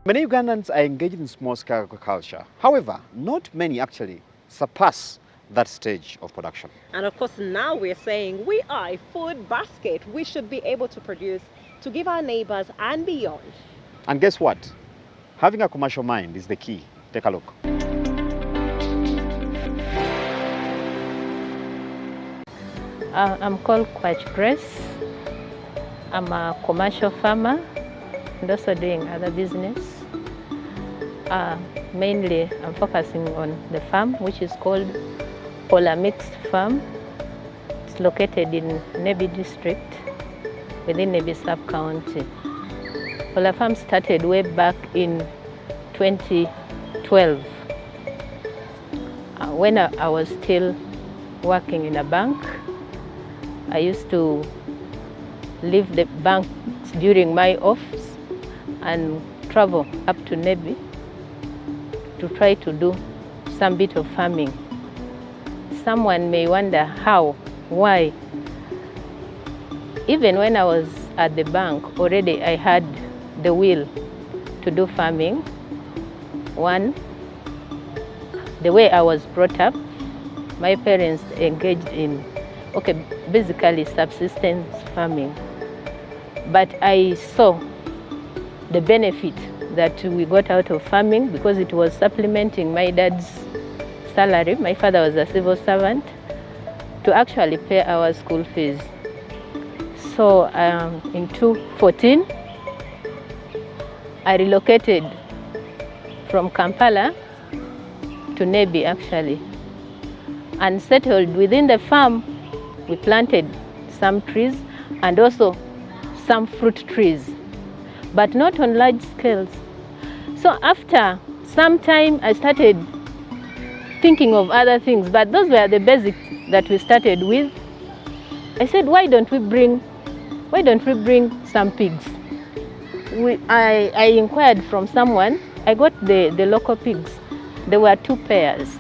Many Ugandans are engaged in small-scale agriculture. However, not many actually surpass that stage of production. And of course, now we're saying we are a food basket. We should be able to produce to give our neighbors and beyond. And guess what? Having a commercial mind is the key. Take a look. I'm called Quach Grace. I'm a commercial farmer and also doing other business. Mainly, I'm focusing on the farm, which is called Polar Mixed Farm. It's located in Nebi district, within Nebi sub-county. Polar Farm started way back in 2012, when I was still working in a bank. I used to leave the bank during my office and travel up to Nebi to try to do some bit of farming. Someone may wonder how, why. Even when I was at the bank, already I had the will to do farming. One, the way I was brought up, my parents engaged in, basically subsistence farming. But I saw the benefit that we got out of farming because it was supplementing my dad's salary. My father was a civil servant, to actually pay our school fees. So in 2014, I relocated from Kampala to Nebi actually, and settled within the farm. We planted some trees and also some fruit trees, but not on large scales. So after some time, I started thinking of other things, but those were the basics that we started with. I said, why don't we bring some pigs? I inquired from someone. I got the local pigs. There were 2 pairs.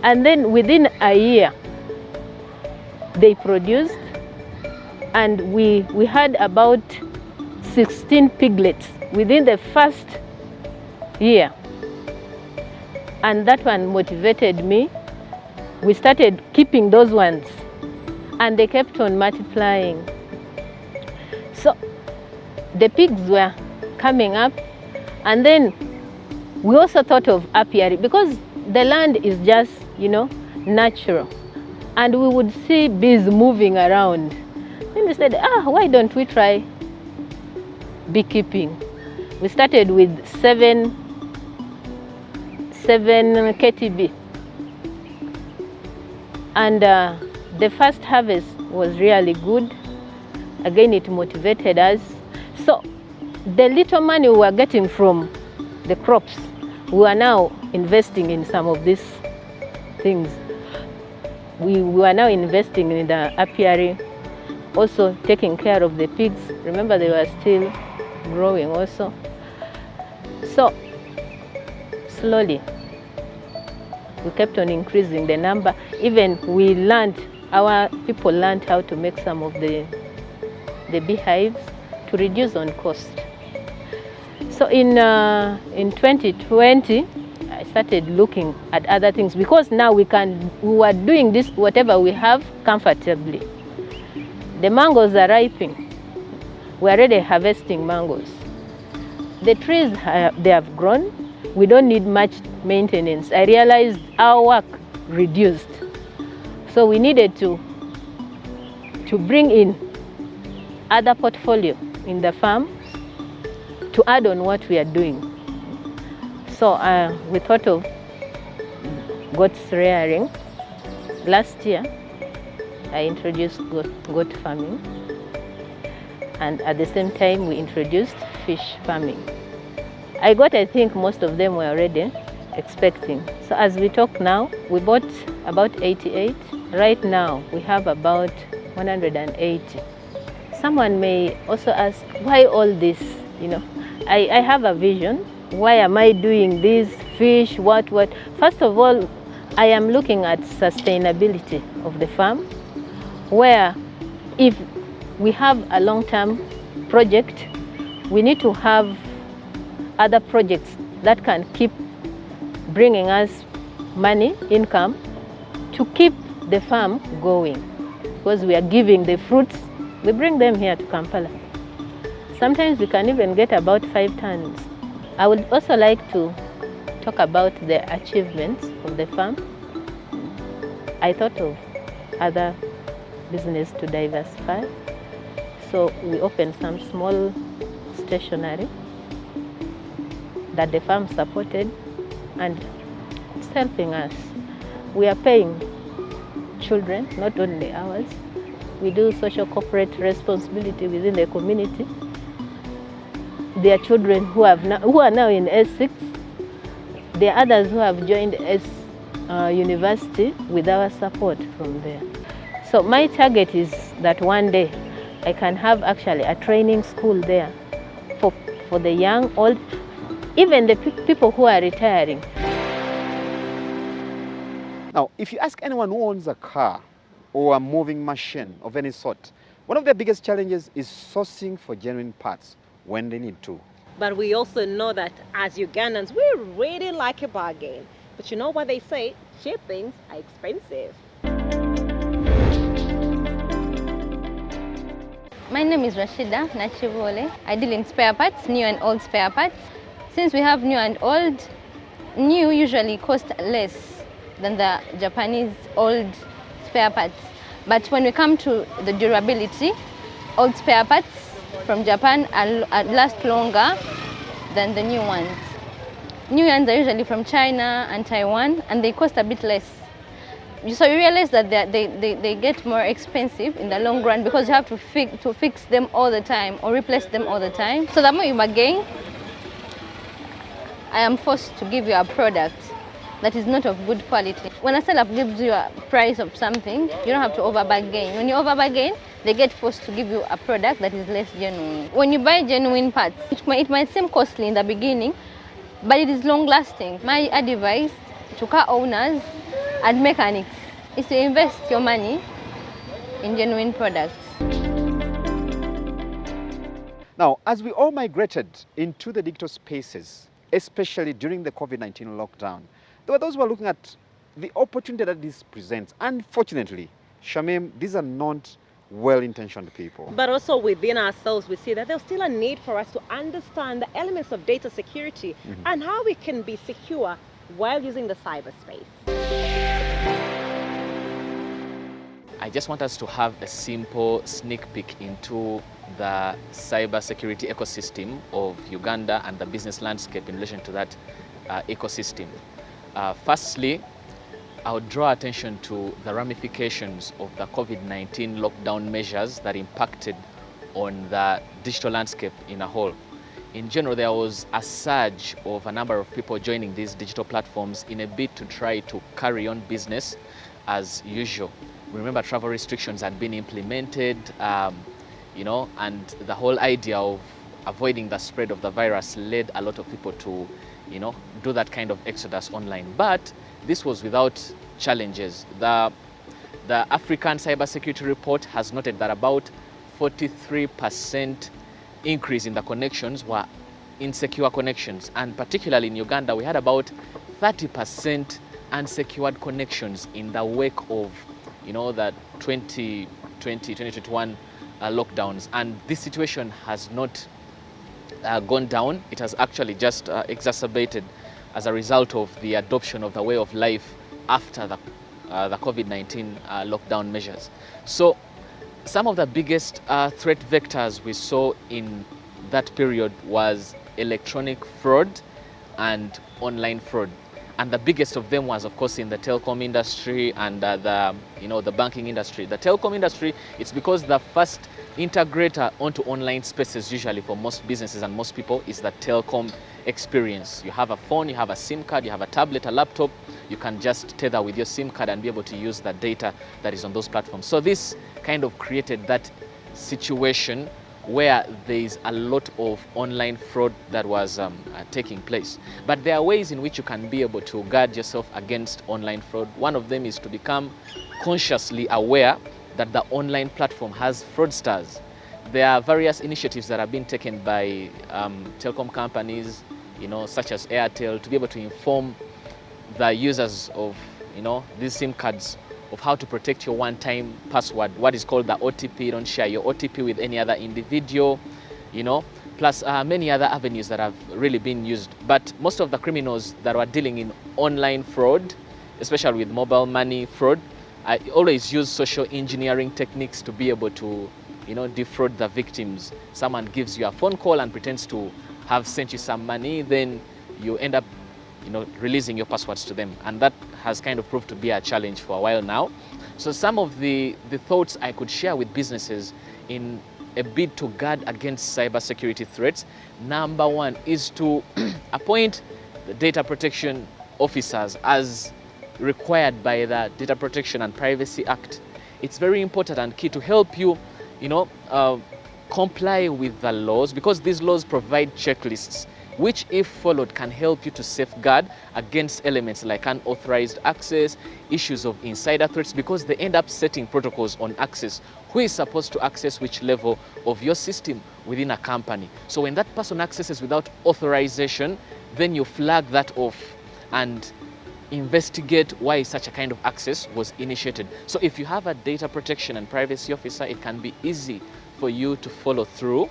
And then within a year, they produced, and we had about 16 piglets within the first year. And that one motivated me. We started keeping those ones, and they kept on multiplying. So the pigs were coming up, and then we also thought of apiary, because the land is just, natural. And we would see bees moving around. Then we said, why don't we try beekeeping? We started with 7 KTB. And the first harvest was really good. Again, it motivated us. So the little money we were getting from the crops, we are now investing in some of these things. We are now investing in the apiary, also taking care of the pigs. Remember, they were still growing also. So slowly, we kept on increasing the number. Even our people learned how to make some of the beehives to reduce on cost. So in 2020, I started looking at other things, because now we were doing this, whatever we have, comfortably. The mangoes are ripening. We're already harvesting mangoes. The trees, they have grown. We don't need much maintenance. I realized our work reduced. So we needed to bring in other portfolio in the farm to add on what we are doing. So we thought of goat rearing. Last year, I introduced goat farming. And at the same time, we introduced fish farming. I think most of them were already expecting. So as we talk now, we bought about 88. Right now, we have about 180. Someone may also ask, why all this? I have a vision. Why am I doing this? Fish, what? First of all, I am looking at sustainability of the farm, where if we have a long-term project, we need to have other projects that can keep bringing us money, income, to keep the farm going. Because we are giving the fruits, we bring them here to Kampala. Sometimes we can even get about 5 tons. I would also like to talk about the achievements of the farm. I thought of other business to diversify. So we opened some small stationery that the farm supported, and it's helping us. We are paying children, not only ours. We do social corporate responsibility within the community. There are children who are now in S6. There are others who have joined university with our support from there. So my target is that one day I can have actually a training school there for the young, old, even the people who are retiring. Now, if you ask anyone who owns a car or a moving machine of any sort, one of their biggest challenges is sourcing for genuine parts when they need to. But we also know that as Ugandans, we really like a bargain. But you know what they say? Cheap things are expensive. My name is Rashida Nachivole. I deal in spare parts, new and old spare parts. Since we have new and old, new usually cost less than the Japanese old spare parts. But when we come to the durability, old spare parts from Japan last longer than the new ones. New ones are usually from China and Taiwan, and they cost a bit less. So you realize that they get more expensive in the long run because you have to fix them all the time or replace them all the time. So the more you bargain, I am forced to give you a product that is not of good quality. When a seller gives you a price of something, you don't have to over bargain. When you over bargain, they get forced to give you a product that is less genuine. When you buy genuine parts, it might seem costly in the beginning, but it is long lasting. My advice to car owners and mechanics is to invest your money in genuine products. Now, as we all migrated into the digital spaces, especially during the COVID-19 lockdown, there were those who were looking at the opportunity that this presents. Unfortunately, Shamim, these are not well-intentioned people. But also within ourselves, we see that there's still a need for us to understand the elements of data security and how we can be secure while using the cyberspace. I just want us to have a simple sneak peek into the cybersecurity ecosystem of Uganda and the business landscape in relation to that ecosystem. Firstly, I would draw attention to the ramifications of the COVID-19 lockdown measures that impacted on the digital landscape in a whole. In general, there was a surge of a number of people joining these digital platforms in a bid to try to carry on business as usual. Remember, travel restrictions had been implemented, and the whole idea of avoiding the spread of the virus led a lot of people to, do that kind of exodus online. But this was without challenges. The African Cybersecurity Report has noted that about 43% increase in the connections were insecure connections, and particularly in Uganda, we had about 30% unsecured connections in the wake of, the 2021 lockdowns. And this situation has not gone down. It has actually just exacerbated as a result of the adoption of the way of life after the COVID-19 lockdown measures. So some of the biggest threat vectors we saw in that period was electronic fraud and online fraud. And the biggest of them was, of course, in the telecom industry and the banking industry. The telecom industry, it's because the first integrator onto online spaces usually for most businesses and most people is the telecom experience. You have a phone, you have a SIM card, you have a tablet, a laptop, you can just tether with your SIM card and be able to use the data that is on those platforms. So this kind of created that situation where there is a lot of online fraud that was taking place. But there are ways in which you can be able to guard yourself against online fraud. One of them is to become consciously aware that the online platform has fraudsters. There are various initiatives that have been taken by telecom companies, such as Airtel, to be able to inform the users of, these SIM cards of how to protect your one-time password, what is called the OTP. Don't share your OTP with any other individual, plus many other avenues that have really been used. But most of the criminals that are dealing in online fraud, especially with mobile money fraud, I always use social engineering techniques to be able to, defraud the victims. Someone gives you a phone call and pretends to have sent you some money, then you end up, releasing your passwords to them. And that has kind of proved to be a challenge for a while now. So some of the thoughts I could share with businesses in a bid to guard against cybersecurity threats. Number one is to appoint the data protection officers as required by the Data Protection and Privacy Act. It's very important and key to help you, comply with the laws, because these laws provide checklists which, if followed, can help you to safeguard against elements like unauthorized access, issues of insider threats, because they end up setting protocols on access, who is supposed to access which level of your system within a company. So when that person accesses without authorization, then you flag that off and investigate why such a kind of access was initiated. So if you have a data protection and privacy officer, it can be easy for you to follow through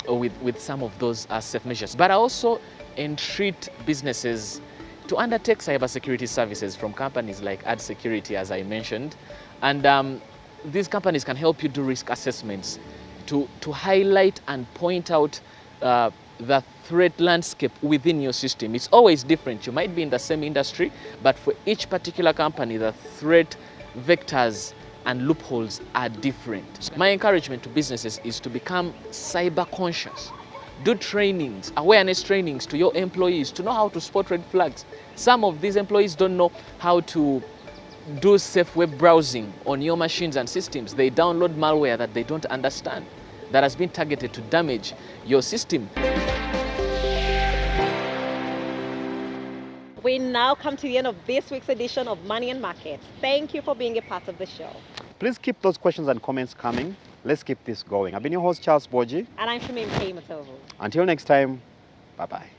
with some of those safe measures. But I also entreat businesses to undertake cybersecurity services from companies like Ad Security, as I mentioned. And these companies can help you do risk assessments to highlight and point out the threat landscape within your system. It's always different. You might be in the same industry, but for each particular company, the threat vectors and loopholes are different. So my encouragement to businesses is to become cyber conscious. Do trainings, awareness trainings to your employees to know how to spot red flags. Some of these employees don't know how to do safe web browsing on your machines and systems. They download malware that they don't understand, that has been targeted to damage your system. We now come to the end of this week's edition of Money and Markets. Thank you for being a part of the show. Please keep those questions and comments coming. Let's keep this going. I've been your host, Charles Boji. And I'm Shamim K. Matovu. Until next time, bye-bye.